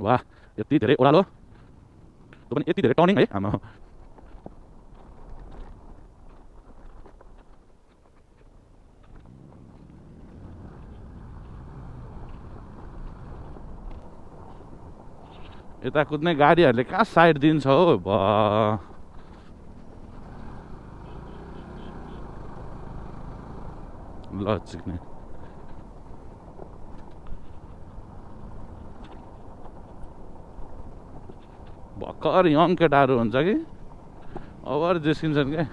वाह यति धेरै ओह्रालो त्यो पनि यति धेरै टर्निङ है आमा यता कुद्ने गाडीहरूले कहाँ साइड दिन्छ हौ ल चिक्ने भर्खर यङ केटाहरू हुन्छ कि ओभर जिस्किन्छन् क्या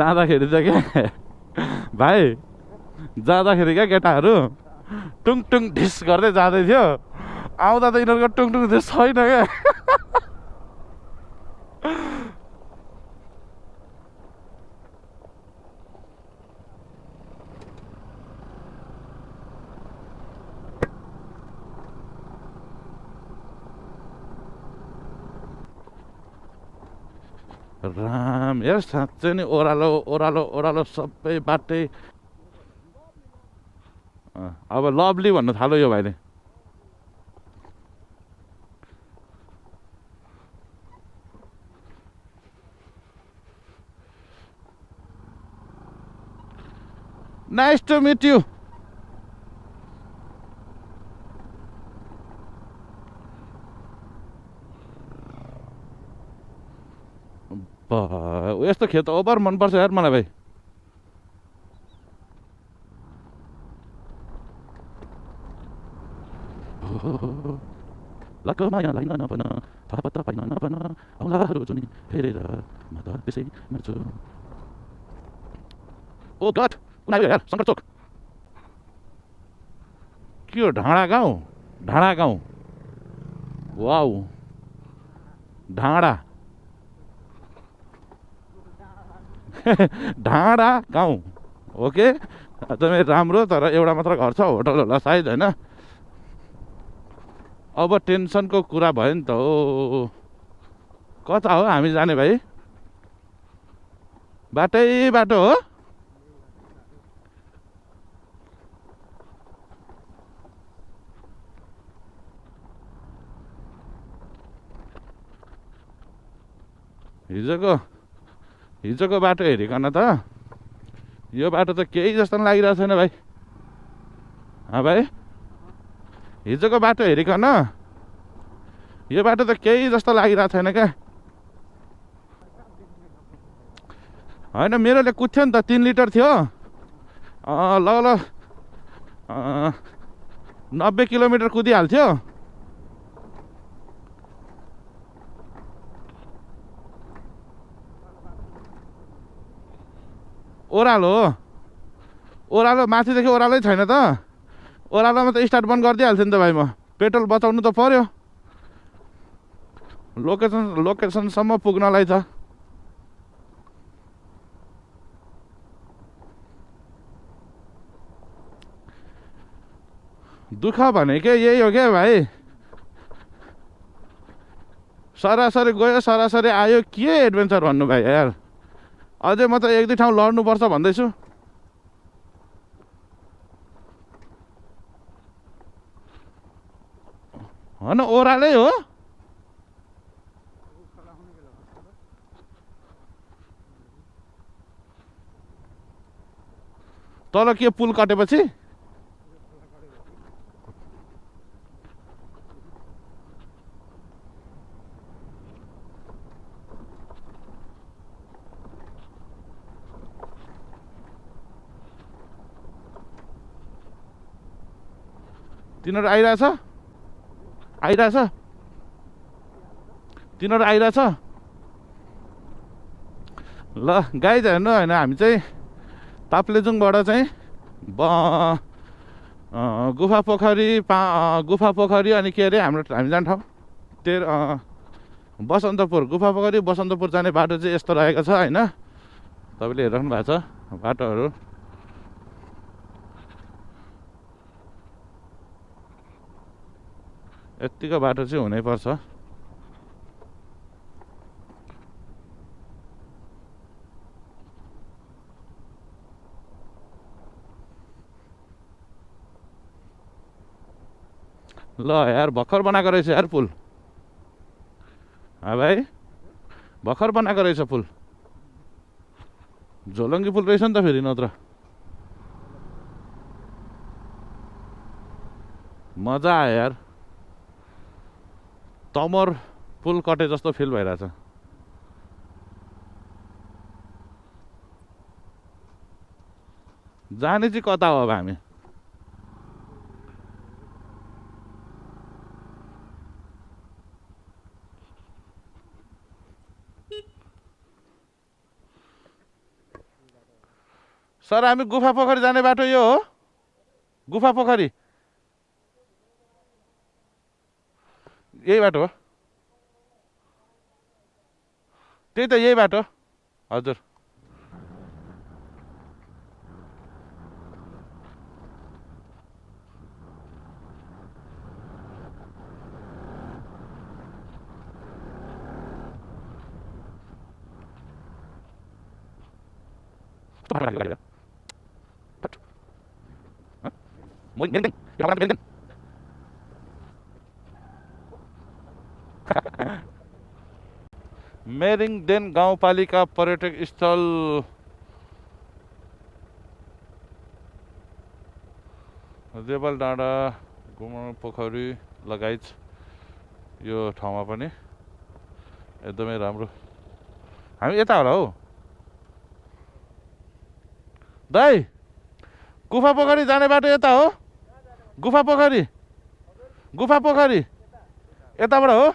जाँदाखेरि त क्या भाइ जाँदाखेरि क्या केटाहरू टुङ टुङ ढिस गर्दै जाँदै थियो आउँदा त यिनीहरूको टुङ टुङ ढिस छैन क्या राम हेर साँच्चै नि ओह्रालो ओह्रालो ओह्रालो सबै बाटै अब लभली भन्नु थाल्यो यो भाइले नाइस टु मिट यु यस्तो खेत ओभर मनपर्छ यार मलाई भाइ लक्क मायालाई नभन थाहा पत्ता पाइन नभन औँलाहरू जुनी फेरेर म त त्यसै मर्छु ओ गड कुन आयो यार शङ्कर चोक के हो ढाँडा गाउँ वाउ ढाँडा ढाँडा गाउँ ओके एकदमै राम्रो तर एउटा मात्र घर छ होटल होला सायद होइन अब टेन्सनको कुरा भयो नि त हो कता हो हामी जाने भाइ बाटो हो हिजोको बाटो हेरिकन त यो बाटो त केही जस्तो पनि लागिरहेको छैन भाइ भाइ हिजोको बाटो हेरिकन यो बाटो त केही जस्तो लागिरहेको छैन क्या होइन मेरोले कुद्थ्यो नि त 3 लिटर थियो ल 90 किलोमिटर कुदिहाल्थ्यो ओह्रालो माथिदेखि ओह्रालै छैन त ओह्रालोमा त स्टार्ट बन्द गरिदिइहाल्थ्यो नि त भाइ म पेट्रोल बचाउनु त पर्यो लोकेसनसम्म पुग्नलाई त दुःख भनेकै यही हो क्या भाइ सरासरी गयो सरासरी आयो के एडभेन्चर भन्नु भाइ यार अझै म त 1-2 ठाउँ लड्नुपर्छ भन्दैछु होइन ओह्रालै हो तल के पुल कटेपछि तिनीहरू आइरहेछ ल गाइज हेर्नु होइन हामी चाहिँ ताप्लेजुङबाट चाहिँ गुफा पोखरी अनि के अरे हामी जाने ठाउँ बसन्तपुर गुफा पोखरी बसन्तपुर जाने बाटो चाहिँ यस्तो रहेको छ होइन तपाईँले हेरिराख्नु भएको छ बाटोहरू यतिको बाटो चाहिँ हुनैपर्छ। ल यार भर्खर बनाएको रहेछ यार पुल। भाइ भर्खर बनाएको रहेछ पुल। झोलङ्गी पुल रहेछ नि त फेरि नत्र। मजा आयो यार। तमर पुल कटे जस्तो फिल भइरहेछ। जाने चाहिँ कता हो अब हामी? सर हामी गुफा पोखरी जाने बाटो यो हो? गुफा पोखरी यही बाटो हो? त्यही त यही बाटो हजुर। मेरिङदेन गाउँपालिका पर्यटक स्थल। देवल डाँडा गुम्बा पोखरी लगायत यो ठाउँमा पनि एकदमै राम्रो। हामी यता होला हौ दाइ। गुफा पोखरी जाने बाटो यता हो? गुफा पोखरी यताबाट हो?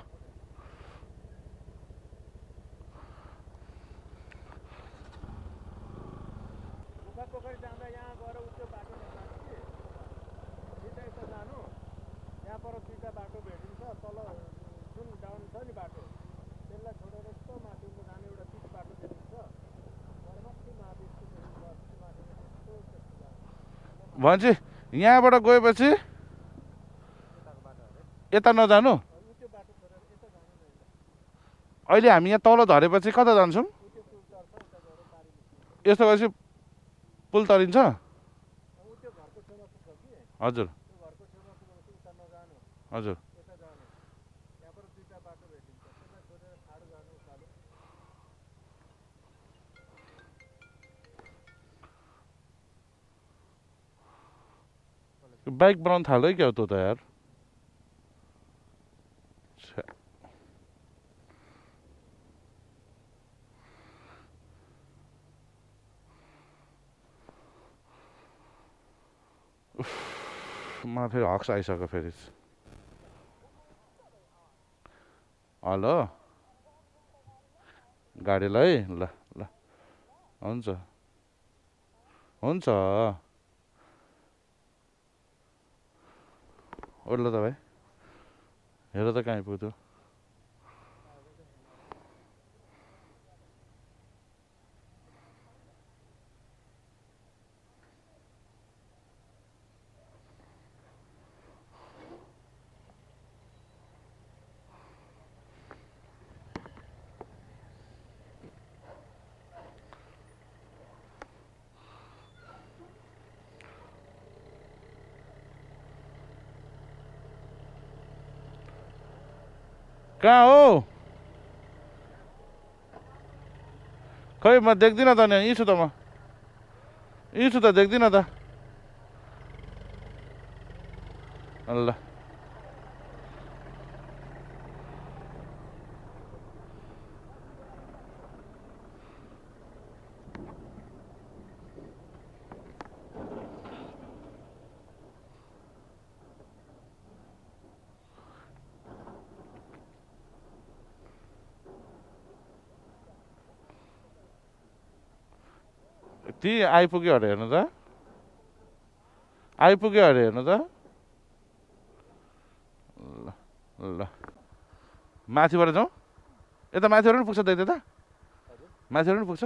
भन्छ यहाँबाट गएपछि यता नजानु। अहिले हामी यहाँ तल झरेपछि कता जान्छौँ? यस्तो गरेपछि पुल तरिन्छ। हजुर हजुर बाइक बनाउनु थाल्यो क्या हो त यार। म फेरि हक्स आइसक्यो फेरि। हेलो गाडीलाई ल ल हुन्छ हुन्छ ओर्लो त भाइ हेर त कहाँ आइपुग्यो। कहाँ हो? खै म देख्दिनँ त नि। यहीँ छु त म। यहीँ छु त देख्दिनँ त। ल ती आइपुग्यो अरे हेर्नु त। आइपुग्यो अरे हेर्नु त। ल ल माथिबाट जाउँ। यता माथिबाट पनि पुग्छ त यता? माथिबाट पनि पुग्छ।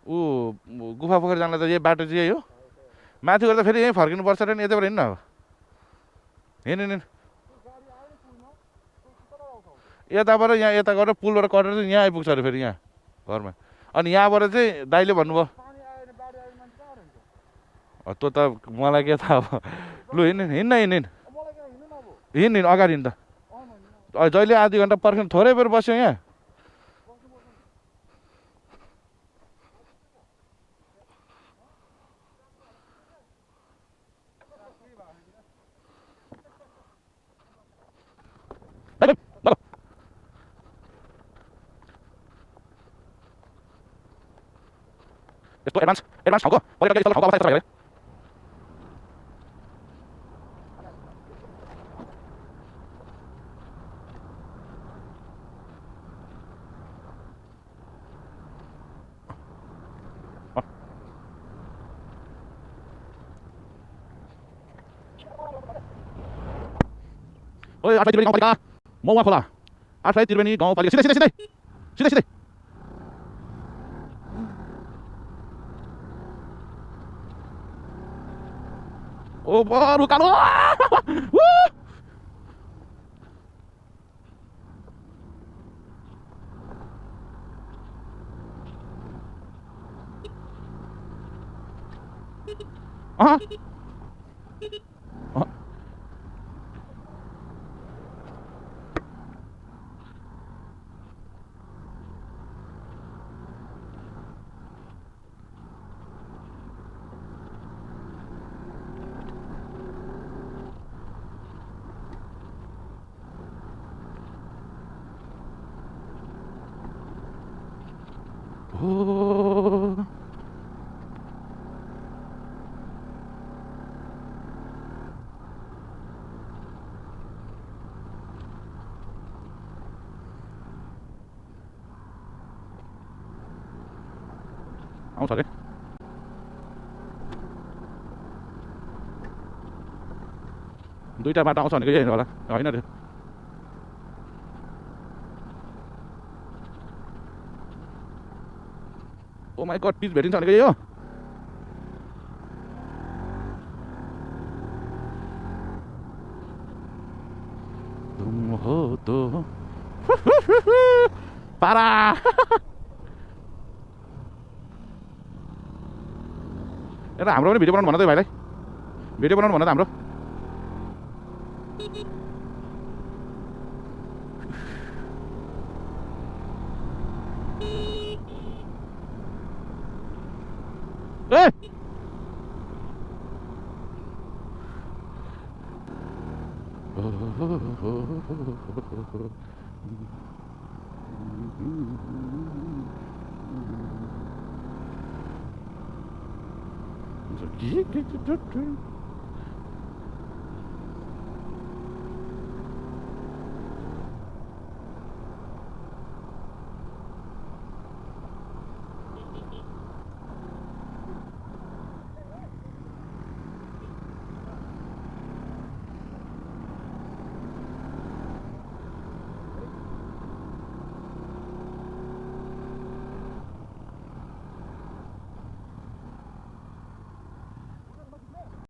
ऊ गुफा पोखरी जानलाई त यही बाटो चाहिँ यही हो? माथि गएर त फेरि यहीँ फर्किनुपर्छ र नि यताबाट हिँड्न अब हिँड हिँड यताबाट यहाँ यता गरेर पुलबाट कटेर चाहिँ यहाँ आइपुग्छ अरे फेरि यहाँ घरमा अनि यहाँबाट चाहिँ दाइले भन्नुभयो त्यो त मलाई के थाहा अब लु हिँड हिँड्न हिँड हिँड हिँड हिँड अगाडि हिँड त जहिले आधी घन्टा पर्खिनु थोरै बेर बस्यो यहाँ यस्तो एडभान्स एडभान्स ठाउँको पहिला ठाउँको अवस्था यस्तो छ ओए 8 त्रिवेणी गाउँपालिका मौवा खोला 8 त्रिवेणी गाउँपालिका सिधै सिधै सिधै सिधै सिधै ओ बरु कालो अँ Oh. आउँछ अरे दुईटा बाटो आउँछ भनेको यही होला होइन रे ओ माई गड पिच भेटिन्छ भनेको यही हो तुम हो तो पारा एउटा हाम्रो पनि भिडियो बनाउनु भन त भाइलाई भिडियो बनाउनु भन त हाम्रो ए Get